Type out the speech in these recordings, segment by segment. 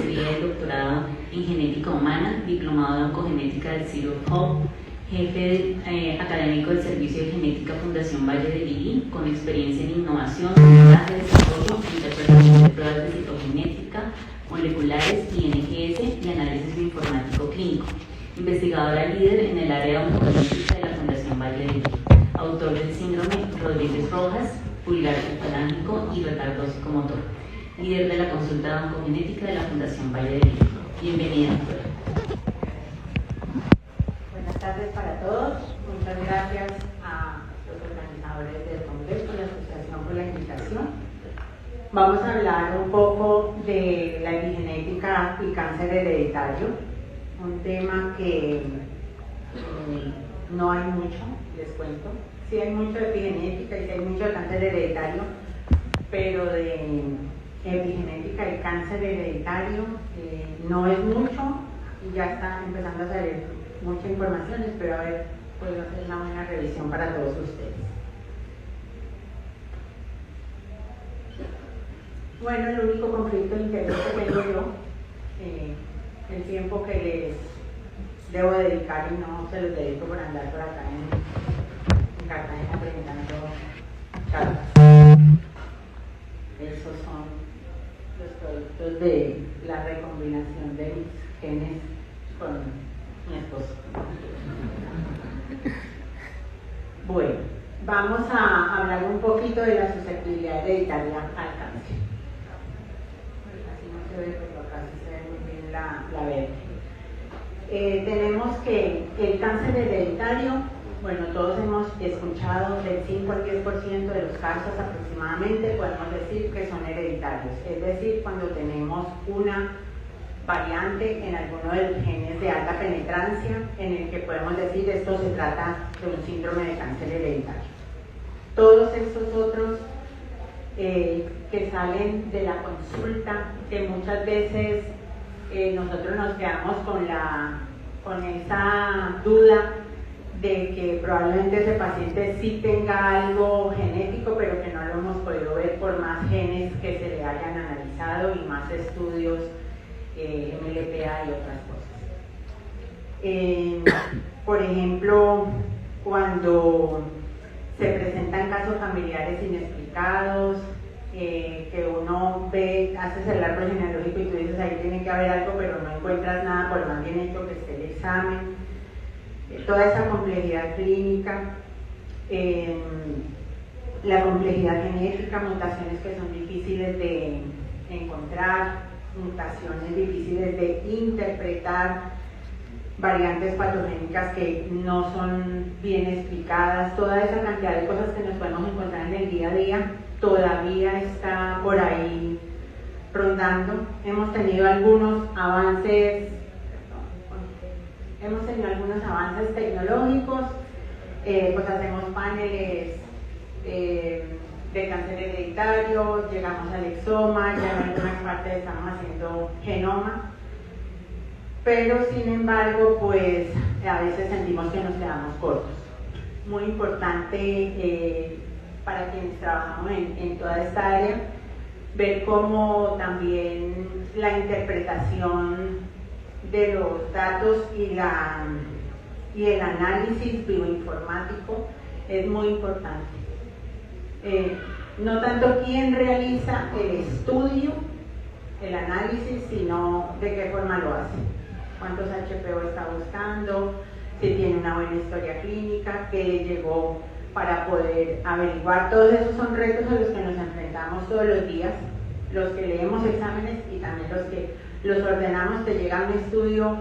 maestría y doctorado en genética humana, diplomado en oncogenética del City of Hope, jefe académico del Servicio de Genética Fundación Valle de Lili, con experiencia en innovación, montaje, desarrollo, interpretación de pruebas de citogenética, moleculares, INGS y análisis bioinformático clínico. Investigadora líder en el área oncogenética de la Fundación Valle de Lili. Autor del síndrome Rodríguez-Rojas, pulgar hepalángico y retardo psicomotor. Líder de la consulta oncogenética de la Fundación Valle de Lili. Bienvenida, doctora. Buenas tardes para todos. Muchas gracias a los organizadores del Congreso y la Asociación por la invitación. Vamos a hablar un poco de la epigenética y cáncer hereditario, un tema que no hay mucho, les cuento. Sí hay mucho de epigenética y sí hay mucho de cáncer hereditario, pero de epigenética y cáncer hereditario no es mucho y ya está empezando a salir mucha información. Espero puedo hacer una buena revisión para todos ustedes. Bueno, el único conflicto de interés que tengo yo, el tiempo que les debo dedicar y no se los dedico por andar por acá en Cartagena presentando charlas. Esos son los productos de la recombinación de mis genes con mi esposo. Bueno, vamos a hablar un poquito de la susceptibilidad hereditaria al cáncer. Así no se ve, pero acá sí se ve muy bien la verde. Tenemos que el cáncer hereditario, bueno, todos hemos escuchado del 5 al 10% de los casos aproximadamente podemos decir que son hereditarios, es decir, cuando tenemos una variante en alguno de los genes de alta penetrancia en el que podemos decir esto se trata de un síndrome de cáncer hereditario. Todos estos otros que salen de la consulta, que muchas veces nosotros nos quedamos con esa duda de que probablemente ese paciente sí tenga algo genético, pero que no lo hemos podido ver por más genes que se le hayan analizado y más estudios, MLPA y otras cosas. Por ejemplo, cuando se presentan casos familiares inexplicados, que uno ve, haces el árbol genealógico y tú dices ahí tiene que haber algo, pero no encuentras nada por más bien hecho que esté el examen. Toda esa complejidad clínica, la complejidad genética, mutaciones que son difíciles de encontrar, mutaciones difíciles de interpretar, variantes patogénicas que no son bien explicadas, toda esa cantidad de cosas que nos podemos encontrar en el día a día todavía está por ahí rondando. Hemos tenido algunos avances tecnológicos, pues hacemos paneles de cáncer hereditario, llegamos al exoma, ya en algunas partes estamos haciendo genoma, pero sin embargo pues a veces sentimos que nos quedamos cortos. Muy importante para quienes trabajamos en toda esta área ver cómo también la interpretación de los datos y el análisis bioinformático es muy importante. No tanto quién realiza el estudio, el análisis, sino de qué forma lo hace. Cuántos HPO está buscando, si tiene una buena historia clínica, qué le llegó para poder averiguar. Todos esos son retos a los que nos enfrentamos todos los días, los que leemos exámenes y también los que los ordenamos. Te llega un estudio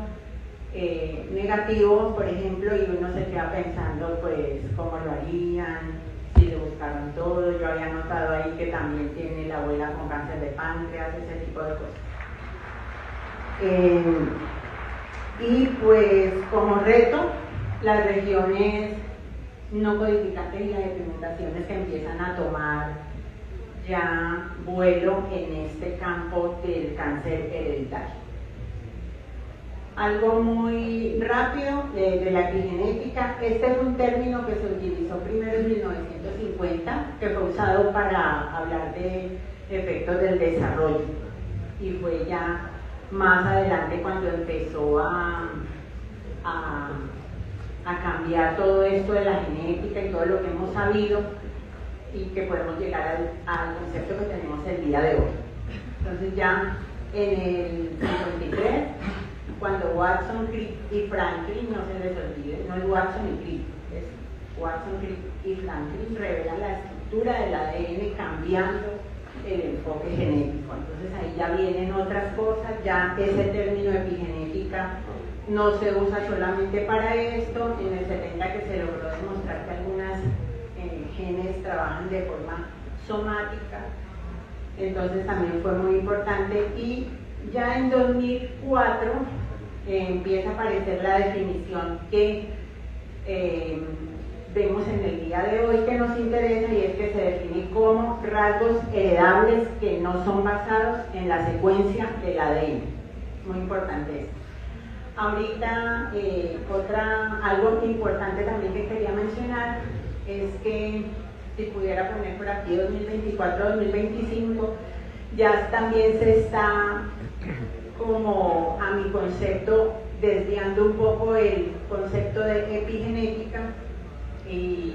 negativo, por ejemplo, y uno se queda pensando pues cómo lo harían, si le buscaron todo. Yo había notado ahí que también tiene la abuela con cáncer de páncreas, ese tipo de cosas. Y pues como reto, las regiones no codificantes y las implementaciones que empiezan a tomar ya vuelo en este campo del cáncer hereditario. Algo muy rápido de la epigenética. Este es un término que se utilizó primero en 1950, que fue usado para hablar de efectos del desarrollo y fue ya más adelante cuando empezó a cambiar todo esto de la genética y todo lo que hemos sabido y que podemos llegar al concepto que tenemos el día de hoy. Entonces ya en el 53, cuando Watson, Crick y Franklin, no se les olvide, no es Watson y Crick, es Watson, Crick y Franklin, revelan la estructura del ADN cambiando el enfoque genético. Entonces ahí ya vienen otras cosas, ya ese término epigenética no se usa solamente para esto. En el 70 que se logró demostrar que algunas genes trabajan de forma somática, entonces también fue muy importante. Y ya en 2004 empieza a aparecer la definición que vemos en el día de hoy que nos interesa, y es que se define como rasgos heredables que no son basados en la secuencia del ADN. Muy importante esto. Ahorita algo importante también que quería mencionar es que si pudiera poner por aquí 2024-2025, ya también se está, como a mi concepto, desviando un poco el concepto de epigenética, y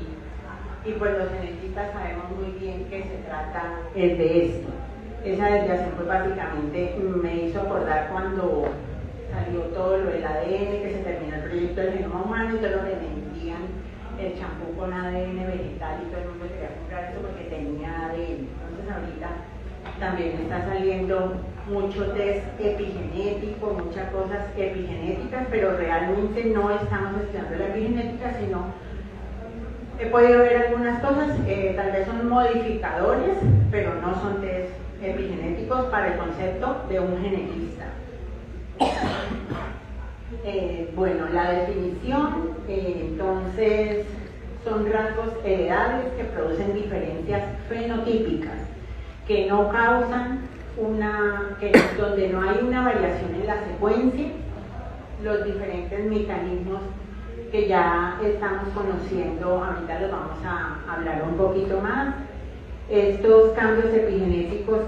pues los genetistas sabemos muy bien que se trata de esto. Esa desviación pues básicamente me hizo acordar cuando salió todo lo del ADN, que se terminó el proyecto del genoma humano y todo lo que vendían el champú con ADN vegetal y todo el mundo quería comprar eso porque tenía ADN. Entonces ahorita también está saliendo mucho test epigenético, muchas cosas epigenéticas, pero realmente no estamos estudiando la epigenética, sino he podido ver algunas cosas, tal vez son modificadores, pero no son test epigenéticos para el concepto de un genetista. Bueno, la definición, entonces, son rasgos heredables que producen diferencias fenotípicas, que no causan donde no hay una variación en la secuencia, los diferentes mecanismos que ya estamos conociendo, ahorita los vamos a hablar un poquito más. Estos cambios epigenéticos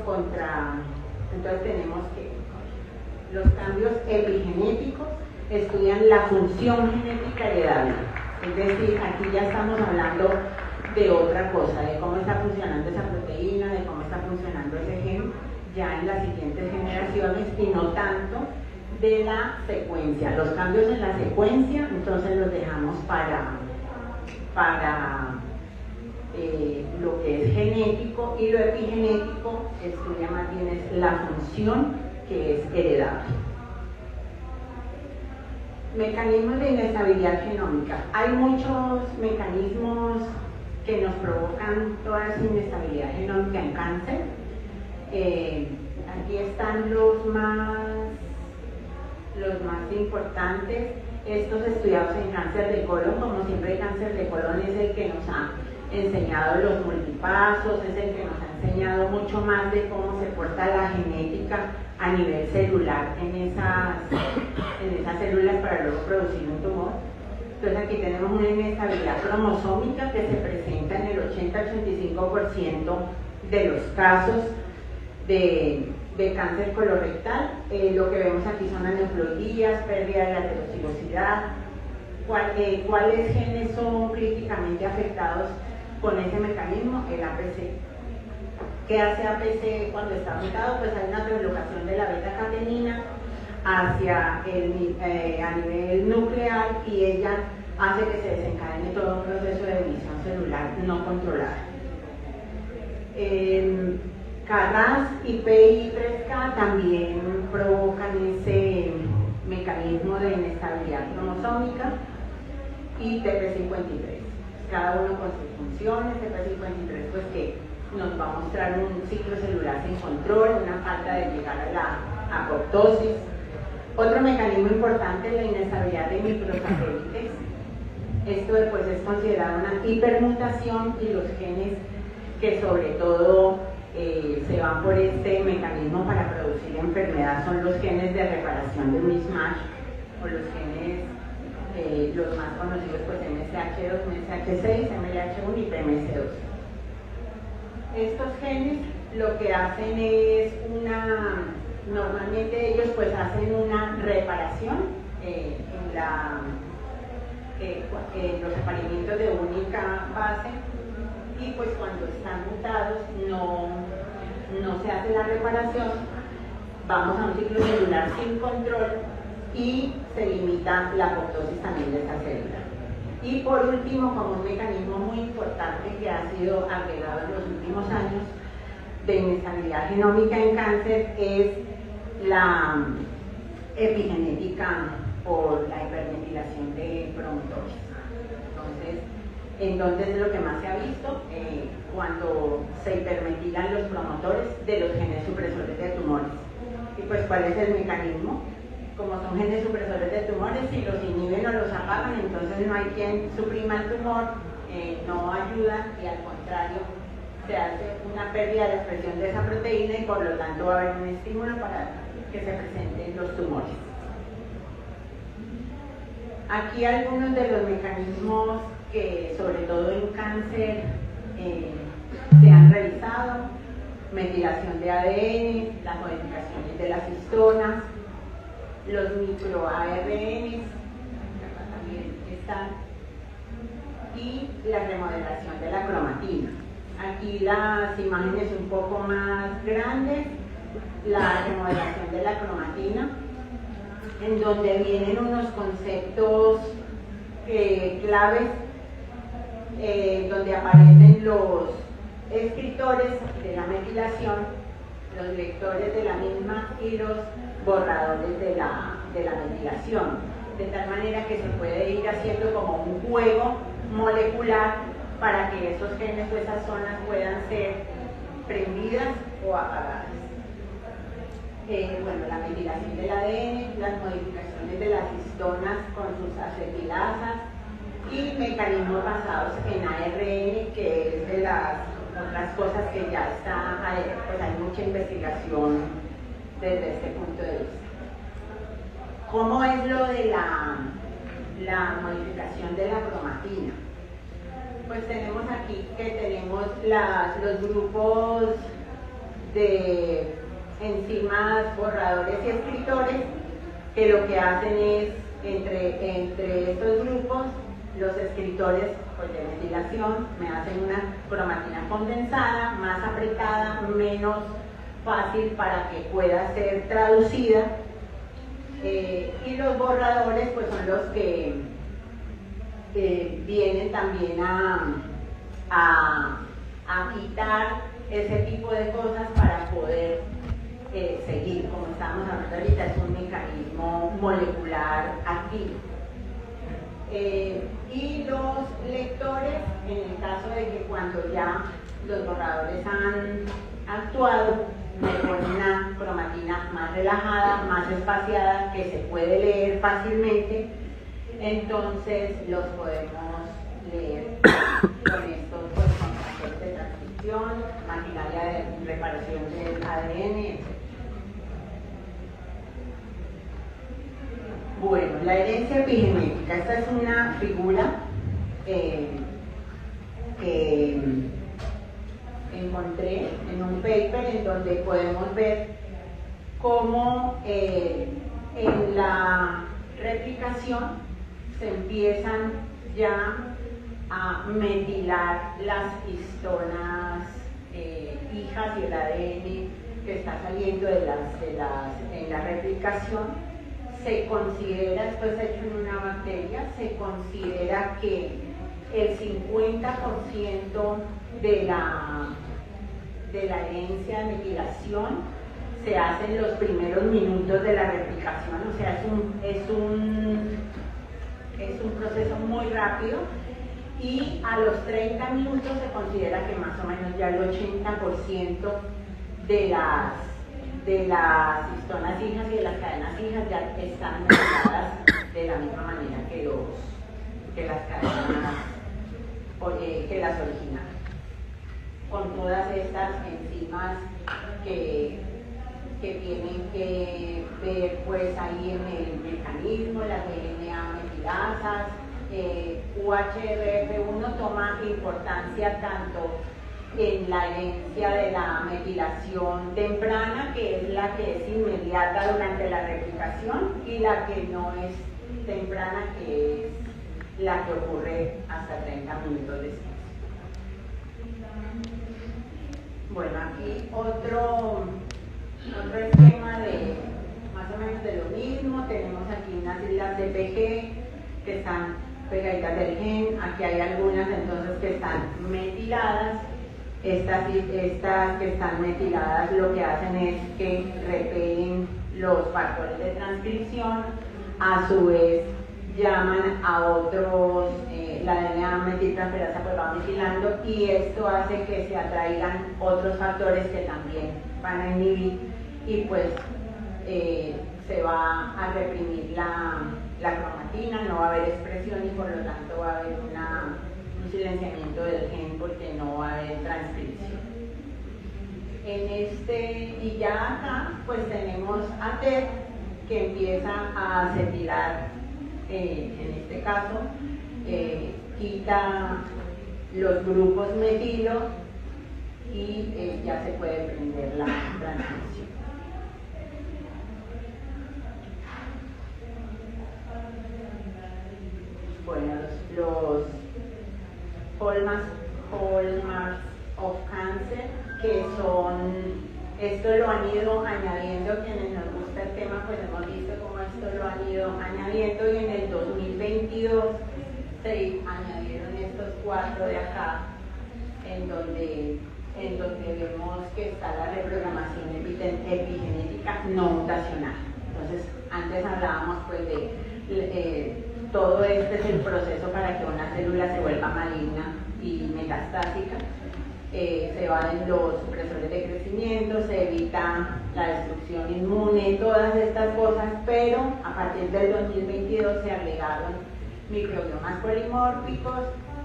entonces tenemos que los cambios epigenéticos estudian la función genética heredable, es decir, aquí ya estamos hablando de otra cosa, de cómo está funcionando esa proteína, de cómo está funcionando ese gen ya en las siguientes generaciones, y no tanto de la secuencia. Los cambios en la secuencia entonces los dejamos para lo que es genético, y lo epigenético estudia más bien es la función que es heredable. Mecanismos de inestabilidad genómica. Hay muchos mecanismos que nos provocan toda esa inestabilidad genómica en cáncer. Aquí están los más importantes, estos estudiados en cáncer de colon. Como siempre, el cáncer de colon es el que nos ha enseñado los multipasos, es el que nos ha enseñado mucho más de cómo se porta la genética a nivel celular en esas células para luego producir un tumor. Entonces aquí tenemos una inestabilidad cromosómica que se presenta en el 80-85% de los casos de cáncer colorectal. Lo que vemos aquí son aneuploidías, pérdida de la heterocigosidad. ¿Cuáles genes son críticamente afectados con ese mecanismo? El APC. ¿Qué hace APC cuando está afectado? Pues hay una translocación de la beta-catenina a nivel nuclear, y ella hace que se desencadene todo un proceso de división celular no controlada. KRAS y PI3K también provocan ese mecanismo de inestabilidad cromosómica, y TP53, cada uno con sus funciones. TP53 pues que nos va a mostrar un ciclo celular sin control, una falta de llegar a la apoptosis. Otro mecanismo importante es la inestabilidad de microsatélites. Esto pues es considerado una hipermutación, y los genes que sobre todo se van por este mecanismo para producir enfermedad son los genes de reparación de mismatch, o los genes, los más conocidos pues MSH2, MSH6, MLH1 y PMS2. Estos genes lo que hacen es Normalmente ellos pues hacen una reparación en los apareamientos de única base, y pues cuando están mutados no se hace la reparación, vamos a un ciclo celular sin control y se limita la apoptosis también de esa célula. Y por último, como un mecanismo muy importante que ha sido agregado en los últimos años de inestabilidad genómica en cáncer, es la epigenética por la hipermetilación de promotores. Entonces es lo que más se ha visto cuando se hipermetilan los promotores de los genes supresores de tumores. Y pues, ¿cuál es el mecanismo? Como son genes supresores de tumores, si los inhiben o los apagan, entonces no hay quien suprima el tumor, no ayuda, y al contrario, se hace una pérdida de expresión de esa proteína, y por lo tanto va a haber un estímulo para que se presenten los tumores. Aquí algunos de los mecanismos que, sobre todo en cáncer, se han realizado: metilación de ADN, las modificaciones de las histonas, los microARNs, acá también están, y la remodelación de la cromatina. Aquí las imágenes un poco más grandes, la remodelación de la cromatina, en donde vienen unos conceptos claves, donde aparecen los escritores de la metilación, los lectores de la misma y los borradores de la metilación, de tal manera que se puede ir haciendo como un juego molecular para que esos genes o esas zonas puedan ser prendidas o apagadas. Bueno, la metilación del ADN, las modificaciones de las histonas con sus acetilasas y mecanismos basados en ARN, que es de las otras cosas que ya está, pues hay mucha investigación desde este punto de vista. ¿Cómo es lo de la modificación de la cromatina? Pues tenemos aquí que tenemos los grupos de enzimas borradores y escritores, que lo que hacen es, entre estos grupos, los escritores pues, de metilación me hacen una cromatina condensada, más apretada, menos fácil para que pueda ser traducida, y los borradores pues son los que vienen también a quitar ese tipo de cosas para poder seguir. Como estamos hablando ahorita, es un mecanismo molecular activo. Y los lectores, en el caso de que cuando ya los borradores han actuado, me ponen una cromatina más relajada, más espaciada, que se puede leer fácilmente, entonces los podemos leer con estos factores de transcripción, maquinaria de reparación del ADN, etc. Bueno, la herencia epigenética. Esta es una figura que encontré en un paper en donde podemos ver cómo en la replicación se empiezan ya a metilar las histonas hijas y el ADN que está saliendo en la replicación. Se considera, esto es hecho en una bacteria, se considera que el 50% de la herencia de metilación se hace en los primeros minutos de la replicación, o sea, es un proceso muy rápido, y a los 30 minutos se considera que más o menos ya el 80% de las histonas hijas y de las cadenas hijas ya están metiladas de la misma manera que las cadenas que las originales, con todas estas enzimas que tienen que ver pues ahí en el mecanismo, las DNA metilasas. UHRF1 toma importancia tanto en la herencia de la metilación temprana, que es la que es inmediata durante la replicación, y la que no es temprana, que es la que ocurre hasta 30 minutos después. Bueno, aquí otro esquema de más o menos de lo mismo. Tenemos aquí unas islas de PG que están pegaditas del gen. Aquí hay algunas entonces que están metiladas. Estas que están metiladas lo que hacen es que repelen los factores de transcripción, a su vez llaman a otros, la DNA metiltransferasa pues va metilando, y esto hace que se atraigan otros factores que también van a inhibir, y pues se va a reprimir la cromatina, no va a haber expresión y por lo tanto va a haber un silenciamiento del gen porque no va a haber transcripción. Y ya acá pues tenemos a TET que empieza a acetilar, en este caso, quita los grupos metilo y ya se puede prender la transcripción. Bueno, los hallmarks of cancer, que son, esto lo han ido añadiendo, quienes nos gusta el tema pues hemos visto cómo esto lo han ido añadiendo, y en el 2022 se añadieron estos 4 de acá, en donde vemos que está la reprogramación epigenética no mutacional. Entonces, antes hablábamos pues de todo este es el proceso para que una célula se vuelva maligna y metastásica. Se van los supresores de crecimiento, se evita la destrucción inmune, todas estas cosas, pero a partir del 2022 se agregaron microbiomas polimórficos,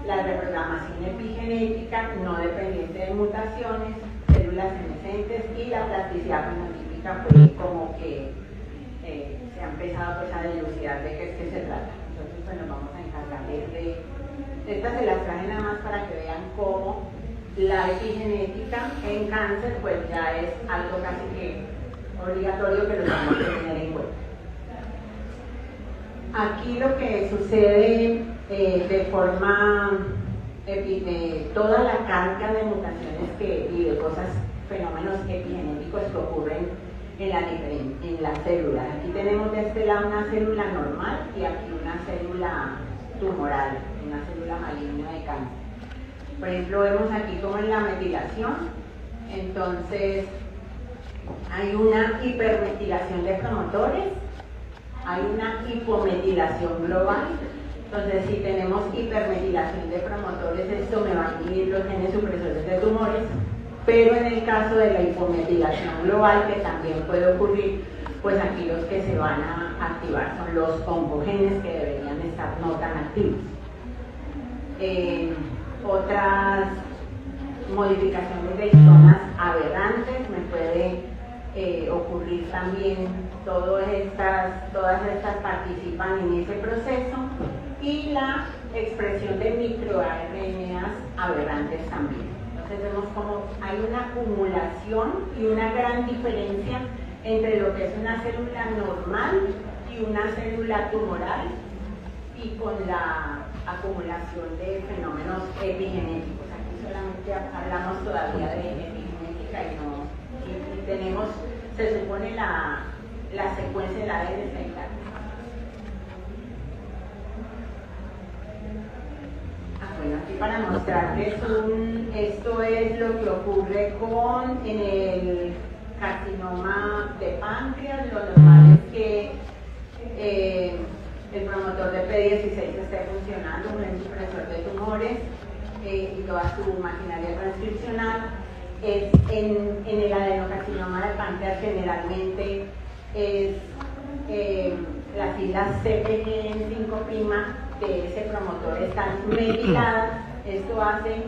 la reprogramación epigenética no dependiente de mutaciones, células emergentes, y la plasticidad fenotípica fue como que se ha empezado pues a dilucidar de qué es que se trata. Entonces pues nos vamos a encargar de estas, se las traje nada más para que vean cómo la epigenética en cáncer pues ya es algo casi que obligatorio que lo tenemos que tener en cuenta. Aquí lo que sucede de forma de toda la carga de mutaciones y de cosas, fenómenos epigenéticos que ocurren en las células. Aquí tenemos de este lado una célula normal y aquí una célula tumoral, una célula maligna de cáncer. Por ejemplo, vemos aquí como en la metilación, entonces hay una hipermetilación de promotores, hay una hipometilación global. Entonces, si tenemos hipermetilación de promotores, esto me va a inhibir los genes supresores de tumores, pero en el caso de la hipometilación global, que también puede ocurrir, pues aquí los que se van a activar son los oncogenes, que deberían estar no tan activos. Otras modificaciones de histonas aberrantes, me puede ocurrir también, todas estas participan en ese proceso, y la expresión de microRNAs aberrantes también. Entonces vemos como hay una acumulación y una gran diferencia entre lo que es una célula normal y una célula tumoral, y con la acumulación de fenómenos epigenéticos. Aquí solamente hablamos todavía de epigenética y tenemos, se supone, la secuencia del ADN está intacta. Bueno, aquí para mostrarles esto es lo que ocurre en el carcinoma de páncreas. Lo normal es que el promotor de P16 esté funcionando, un supresor de tumores y toda su maquinaria transcripcional. En el adenocarcinoma de páncreas generalmente es las islas CPG5' de ese promotor están metiladas. Esto hace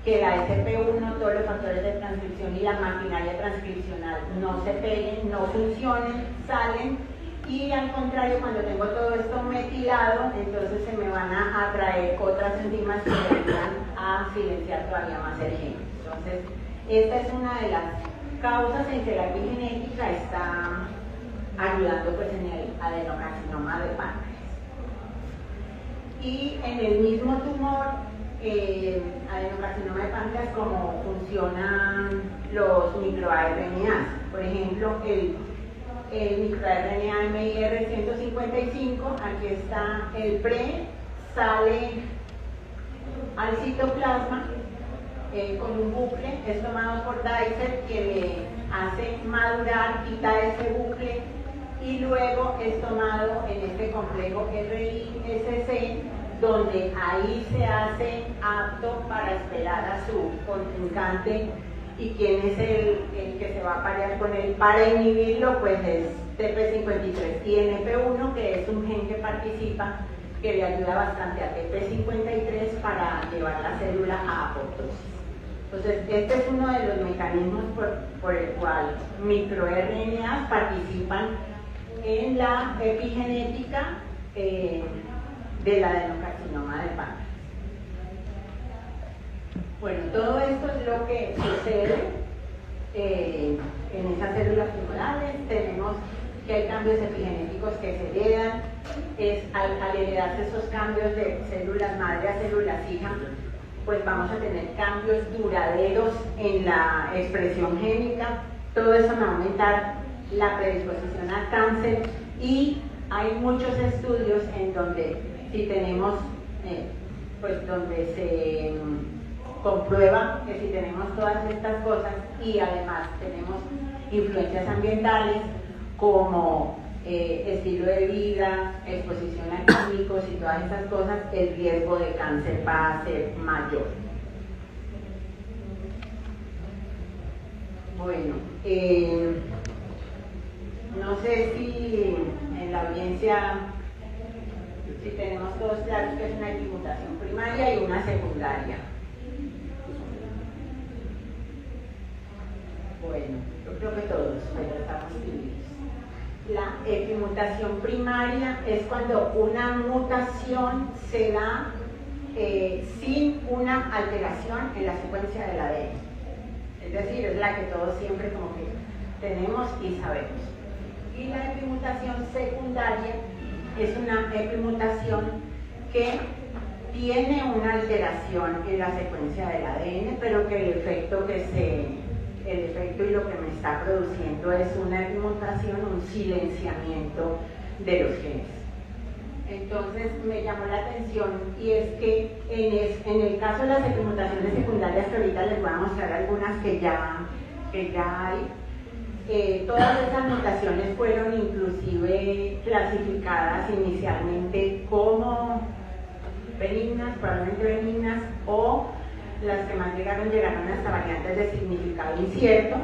que la SP1, todos los factores de transcripción y la maquinaria transcripcional no se peguen, no funcionen, salen, y al contrario, cuando tengo todo esto metilado, entonces se me van a atraer otras enzimas que me ayudan a silenciar todavía más el gen. Entonces, esta es una de las causas en que la epigenética está ayudando pues, en el adenocarcinoma de páncreas. Y en el mismo tumor, adenocarcinoma de páncreas, como funcionan los microRNAs. Por ejemplo, el microRNA MIR 155, aquí está el pre, sale al citoplasma con un bucle, es tomado por Dicer, que le hace madurar, quita ese bucle y luego es tomado en este complejo RISC, donde ahí se hace apto para esperar a su contrincante. ¿Y quién es el que se va a parear con él para inhibirlo? Pues es TP53 y NP1, que es un gen que participa, que le ayuda bastante a TP53 para llevar la célula a apoptosis. Entonces, este es uno de los mecanismos por el cual microRNAs participan en la epigenética del adenocarcinoma de páncreas. Bueno, todo esto es lo que sucede en esas células tumorales. Tenemos que hay cambios epigenéticos que se heredan. Al heredarse esos cambios de células madre a células hija, pues vamos a tener cambios duraderos en la expresión génica. Todo eso va a aumentar la predisposición al cáncer, y hay muchos estudios en donde si tenemos, pues donde se comprueba que si tenemos todas estas cosas y además tenemos influencias ambientales como estilo de vida, exposición a químicos y todas esas cosas, el riesgo de cáncer va a ser mayor. Bueno, no sé si en la audiencia, si tenemos todos claros que es una epimutación primaria y una secundaria. Bueno, yo creo que todos, pero estamos divididos. La epimutación primaria es cuando una mutación se da sin una alteración en la secuencia del ADN. Es decir, es la que todos siempre como que tenemos y sabemos. Y la epimutación secundaria es una epimutación que tiene una alteración en la secuencia del ADN, pero que el efecto y lo que me está produciendo es una epimutación, un silenciamiento de los genes. Entonces me llamó la atención, y es que en el caso de las epimutaciones secundarias, que ahorita les voy a mostrar algunas que ya hay, todas esas mutaciones fueron inclusive clasificadas inicialmente como benignas, probablemente benignas, o las que más llegaron hasta variantes de significado incierto,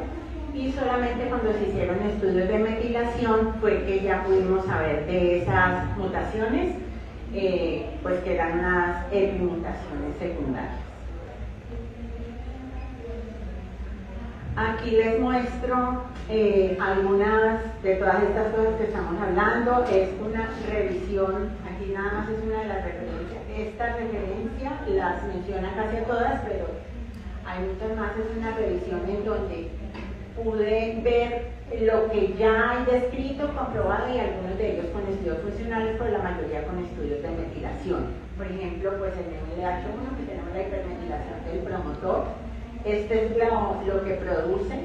y solamente cuando se hicieron estudios de metilación fue que ya pudimos saber de esas mutaciones, pues que eran las epimutaciones secundarias. Aquí les muestro algunas de todas estas cosas que estamos hablando. Es una revisión, aquí nada más es una de las referencias. Esta referencia las menciona casi a todas, pero hay muchas más. Es una revisión en donde pude ver lo que ya hay descrito, comprobado, y algunos de ellos con estudios funcionales, pero la mayoría con estudios de metilación. Por ejemplo, pues en el LH1, que tenemos la hipermetilación del promotor. Este es lo que produce.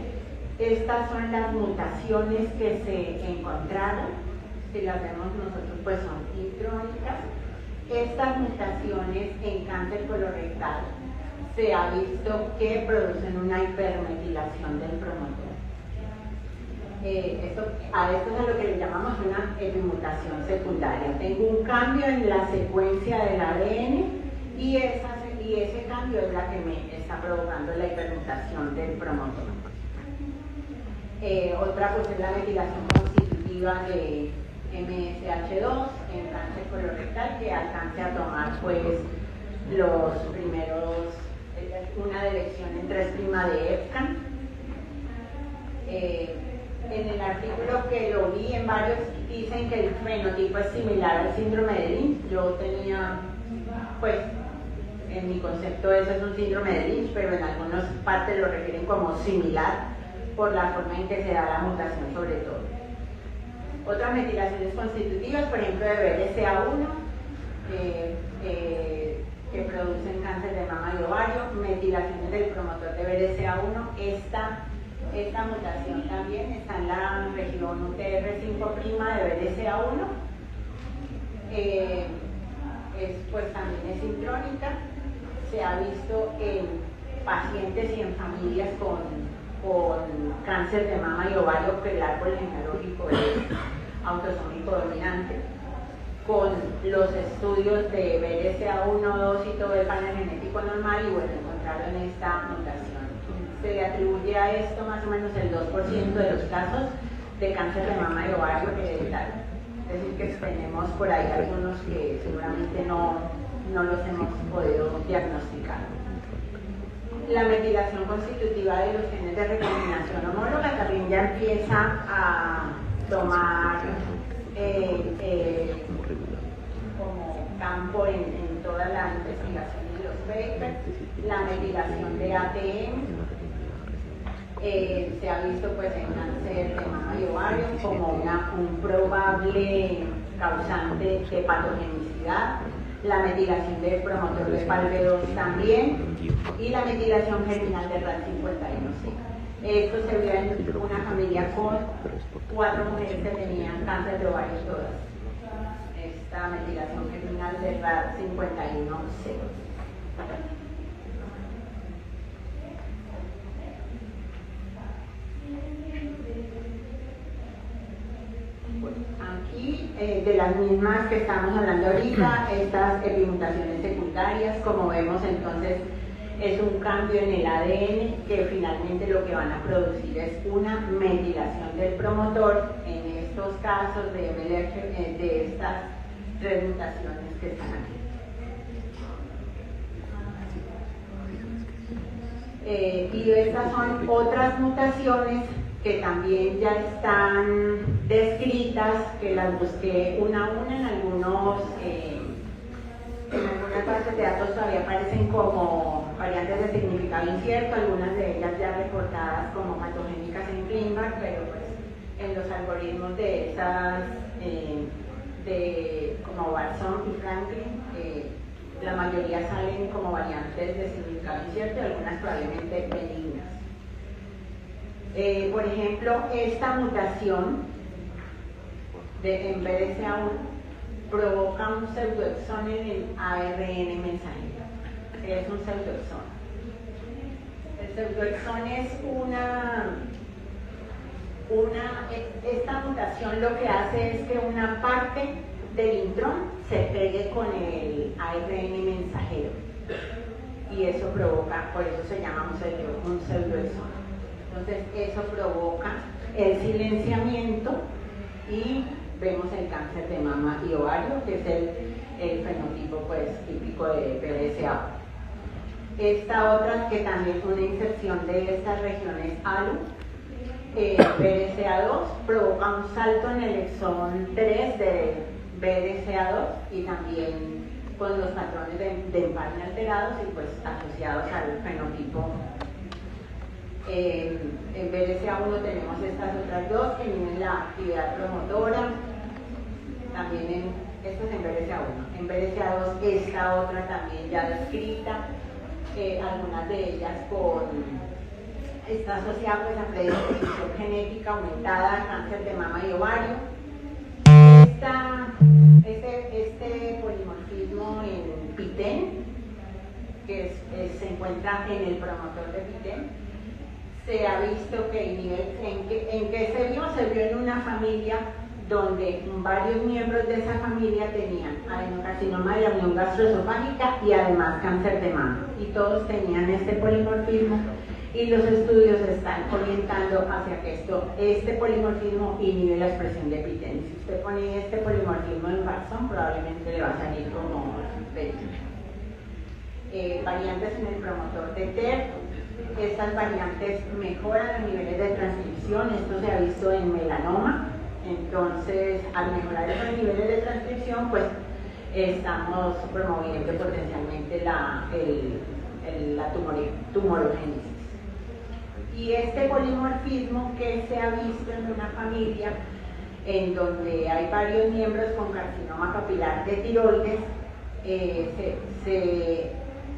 Estas son las mutaciones que se encontraron. Si las vemos nosotros, pues son intrónicas. Estas mutaciones en cáncer colorectal se ha visto que producen una hipermetilación del promotor. A esto es a lo que le llamamos una epimutación secundaria. Tengo un cambio en la secuencia del ADN y ese cambio es la que me está provocando la hipermutación del promotor. Otra pues es la metilación constitutiva de MSH2 en cáncer colorectal, que alcance a tomar pues los primeros, una delección en 3' de EFCAN. En el artículo que lo vi en varios dicen que el fenotipo es similar al síndrome de Lynch. Yo tenía pues en mi concepto eso es un síndrome de Lynch, pero en algunas partes lo refieren como similar por la forma en que se da la mutación sobre todo. Otras metilaciones constitutivas, por ejemplo de BRCA1, que producen cáncer de mama y ovario, metilaciones del promotor de BRCA1, esta mutación también está en la región UTR5' de BRCA1, pues también es sincrónica, se ha visto en pacientes y en familias con cáncer de mama y ovario, que el árbol genealógico es autosómico dominante, con los estudios de BRCA1, 2 y todo el panel genético normal, y bueno, encontraron esta mutación. Se le atribuye a esto más o menos el 2% de los casos de cáncer de mama y ovario hereditario. Es decir, que tenemos por ahí algunos que seguramente no los hemos podido diagnosticar. La metilación constitutiva de los genes de recombinación homóloga también ya empieza a tomar como campo en toda la investigación de los papers. La metilación de ATM se ha visto pues en cáncer de mama y ovario como un probable causante de patogenicidad. La metilación del promotor de PALB2 también, y la metilación germinal de RAD51C. Esto se vio en una familia con 4 mujeres que tenían cáncer de ovario todas. Esta metilación germinal de RAD51C. Aquí, de las mismas que estamos hablando ahorita, estas epimutaciones secundarias, como vemos entonces, es un cambio en el ADN que finalmente lo que van a producir es una metilación del promotor en estos casos de MLH, de estas 3 mutaciones que están aquí. Y estas son otras mutaciones que también ya están descritas, que las busqué una a una en algunas bases de datos todavía aparecen como variantes de significado incierto, algunas de ellas ya reportadas como patogénicas en ClinVar, pero pues en los algoritmos de esas, como Barson y Franklin, la mayoría salen como variantes de significado incierto y algunas probablemente benignas. Por ejemplo, esta mutación en BRCA1 provoca un pseudoexón en el ARN mensajero, que es un pseudoexón. El pseudoexón es esta mutación lo que hace es que una parte del intrón se pegue con el ARN mensajero, y eso provoca, por eso se llama un pseudoexón. Entonces eso provoca el silenciamiento y vemos el cáncer de mama y ovario, que es el fenotipo pues típico de BRCA. Esta otra, que también es una inserción de estas regiones ALU, BRCA2, provoca un salto en el exón 3 de BRCA2 y también con los patrones de empalme alterados y pues asociados al fenotipo. En BRCA1 tenemos estas otras 2 que tienen la actividad promotora, también esto es en BRCA1. En BRCA2 esta otra también ya descrita, algunas de ellas está asociada pues a predisposición genética aumentada a cáncer de mama y ovario. Este polimorfismo en PTEN, que se encuentra en el promotor de PTEN, se ha visto que en que se vio en una familia donde varios miembros de esa familia tenían adenocarcinoma de la unión gastroesofágica y además cáncer de mama, y todos tenían este polimorfismo, y los estudios están orientando hacia que este polimorfismo inhibe la expresión de PTEN. Si usted pone este polimorfismo en Barson, probablemente le va a salir como variantes en el promotor de TER. Estas variantes mejoran los niveles de transcripción, esto se ha visto en melanoma. Entonces, al mejorar esos niveles de transcripción, pues estamos promoviendo potencialmente la tumorogénesis. Y este polimorfismo que se ha visto en una familia en donde hay varios miembros con carcinoma papilar de tiroides,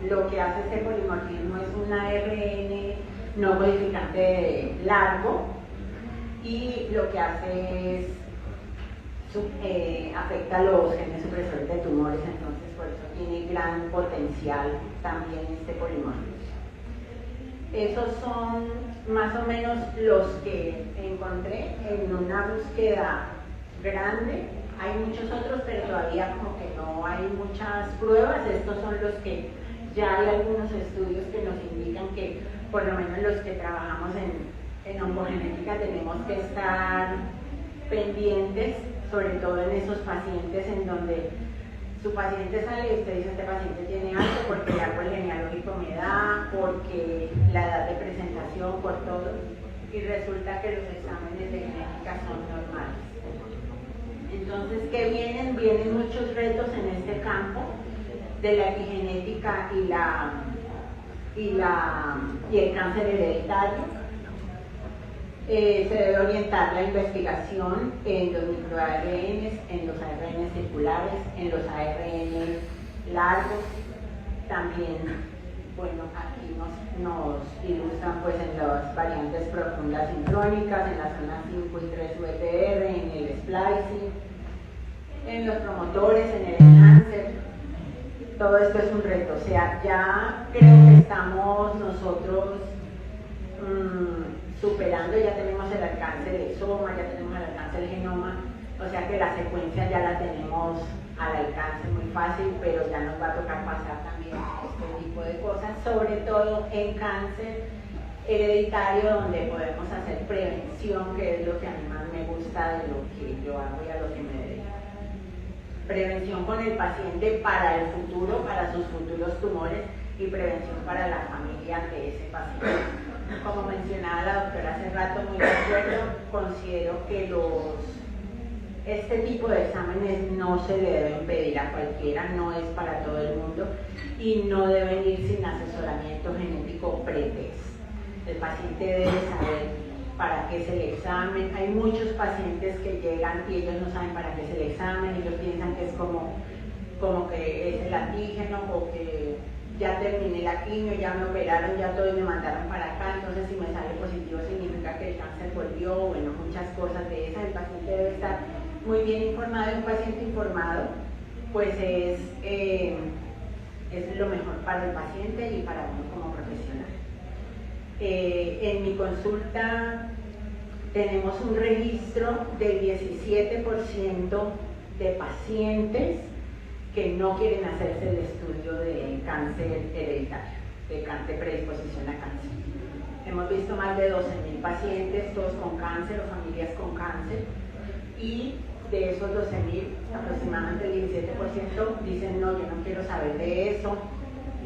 lo que hace este polimorfismo es un ARN no codificante largo, y lo que hace es afecta a los genes supresores de tumores, entonces por eso tiene gran potencial también este polimorfismo. Esos son más o menos los que encontré en una búsqueda grande. Hay muchos otros, pero todavía como que no hay muchas pruebas. Estos son los que ya hay algunos estudios que nos indican que, por lo menos los que trabajamos en oncogenética, tenemos que estar pendientes, sobre todo en esos pacientes en donde su paciente sale y usted dice: este paciente tiene algo porque el árbol genealógico me da, porque la edad de presentación, por todo, y resulta que los exámenes de genética son normales. Entonces, ¿qué vienen? Vienen muchos retos en este campo de la epigenética y el cáncer hereditario. Se debe orientar la investigación en los microARNs, en los ARN circulares, en los ARN largos. También, bueno, aquí nos ilustran pues en las variantes profundas sincrónicas, en la zona 5 y 3 UTR, en el splicing, en los promotores, en el enhancer. Todo esto es un reto. O sea, ya creo que estamos nosotros superando, ya tenemos el alcance del exoma, ya tenemos el alcance del genoma, o sea que la secuencia ya la tenemos al alcance muy fácil, pero ya nos va a tocar pasar también este tipo de cosas, sobre todo en cáncer hereditario, donde podemos hacer prevención, que es lo que a mí más me gusta de lo que yo hago y a lo que me dedico. Prevención con el paciente para el futuro, para sus futuros tumores, y prevención para la familia de ese paciente. Como mencionaba la doctora hace rato, muy de acuerdo, considero que este tipo de exámenes no se le deben pedir a cualquiera, no es para todo el mundo, y no deben ir sin asesoramiento genético pre-test. El paciente debe saber para qué es el examen. Hay muchos pacientes que llegan y ellos no saben para qué es el examen, ellos piensan que es como que es el antígeno, o que ya terminé la quimio, ya me operaron, ya todo y me mandaron para acá, entonces si me sale positivo significa que el cáncer volvió, bueno, muchas cosas de esas. El paciente debe estar muy bien informado, y un paciente informado pues es lo mejor para el paciente y para uno como profesional. En mi consulta tenemos un registro del 17% de pacientes que no quieren hacerse el estudio de cáncer hereditario, de predisposición a cáncer. Hemos visto más de 12.000 pacientes, todos con cáncer o familias con cáncer, y de esos 12.000, aproximadamente el 17% dicen: no, yo no quiero saber de eso,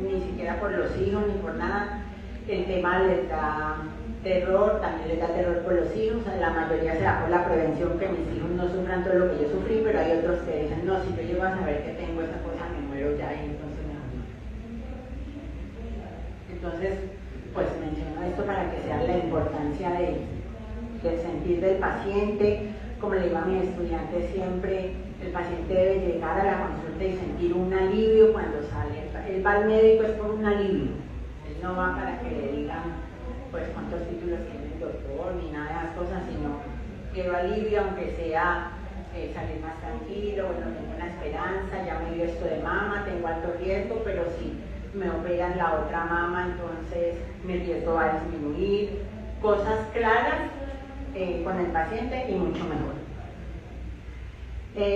ni siquiera por los hijos, ni por nada. El tema les da terror, también les da terror por los hijos. La mayoría se da por la prevención, que mis hijos no sufran todo lo que yo sufrí, pero hay otros que dicen: no, si yo llego a saber que tengo esta cosa, me muero ya, y entonces mejor no. Entonces, pues menciono esto para que sea la importancia del sentir del paciente. Como le digo a mis estudiantes siempre, el paciente debe llegar a la consulta y sentir un alivio cuando sale. Él va al médico es por un alivio, él no va para que le digan pues cuántos títulos tiene el doctor ni nada de esas cosas, sino quiero alivio, aunque sea salir más tranquilo, bueno, tengo una esperanza, ya me dio esto de mama, tengo alto riesgo, pero si me operan la otra mama, entonces mi riesgo va a disminuir. Cosas claras con el paciente y mucho mejor.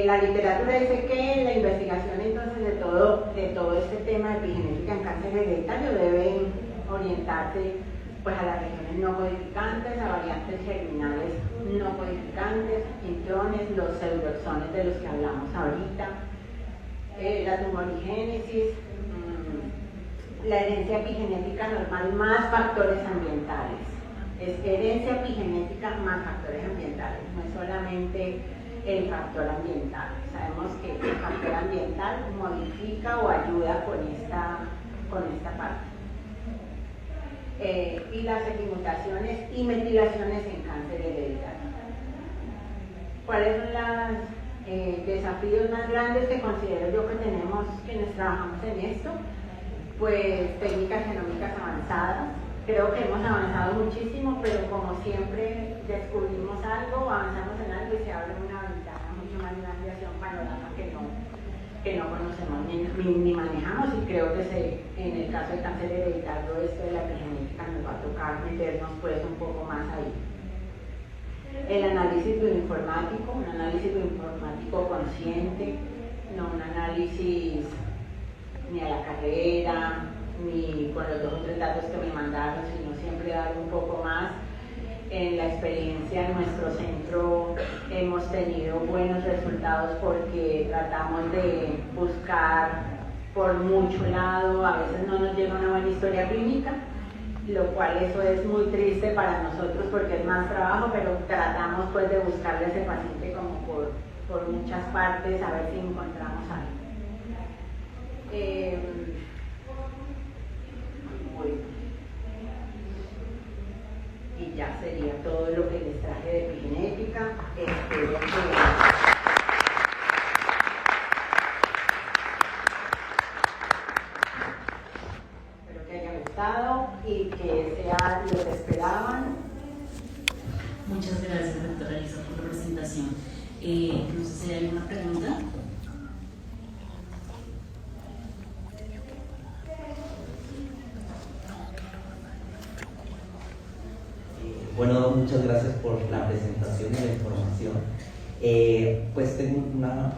La literatura dice que la investigación entonces de todo este tema de epigenética en cáncer hereditario debe orientarse pues a las regiones no codificantes, a variantes germinales no codificantes, intrones, los pseudoexones de los que hablamos ahorita, la tumorigénesis, la herencia epigenética normal más factores ambientales. Es herencia epigenética más factores ambientales, no es solamente el factor ambiental. Sabemos que el factor ambiental egenética o ayuda con esta parte. Y las equimutaciones y metilaciones en cáncer hereditario. ¿Cuáles son los desafíos más grandes que considero yo que tenemos quienes trabajamos en esto? Pues técnicas genómicas avanzadas. Creo que hemos avanzado muchísimo, pero como siempre descubrimos algo, avanzamos en algo y se abre una ventana mucho más grande hacia un panorama que no conocemos ni manejamos, y creo que en el caso del cáncer hereditario esto de la epigenética nos va a tocar meternos pues un poco más ahí. El análisis bioinformático, un análisis bioinformático consciente, no un análisis ni a la carrera, ni con los 2 o 3 datos que me mandaron, sino siempre dar un poco más. En la experiencia en nuestro centro hemos tenido buenos resultados porque tratamos de buscar por mucho lado, a veces no nos llega una buena historia clínica, lo cual eso es muy triste para nosotros porque es más trabajo, pero tratamos pues de buscarle a ese paciente como por muchas partes a ver si encontramos algo. Y ya sería todo lo que les traje de epigenética. Espero que haya gustado y que sea lo que esperaban. Muchas gracias, doctora Lisa, por la presentación. No sé si hay alguna pregunta. Bueno, muchas gracias por la presentación y la información. Pues tengo una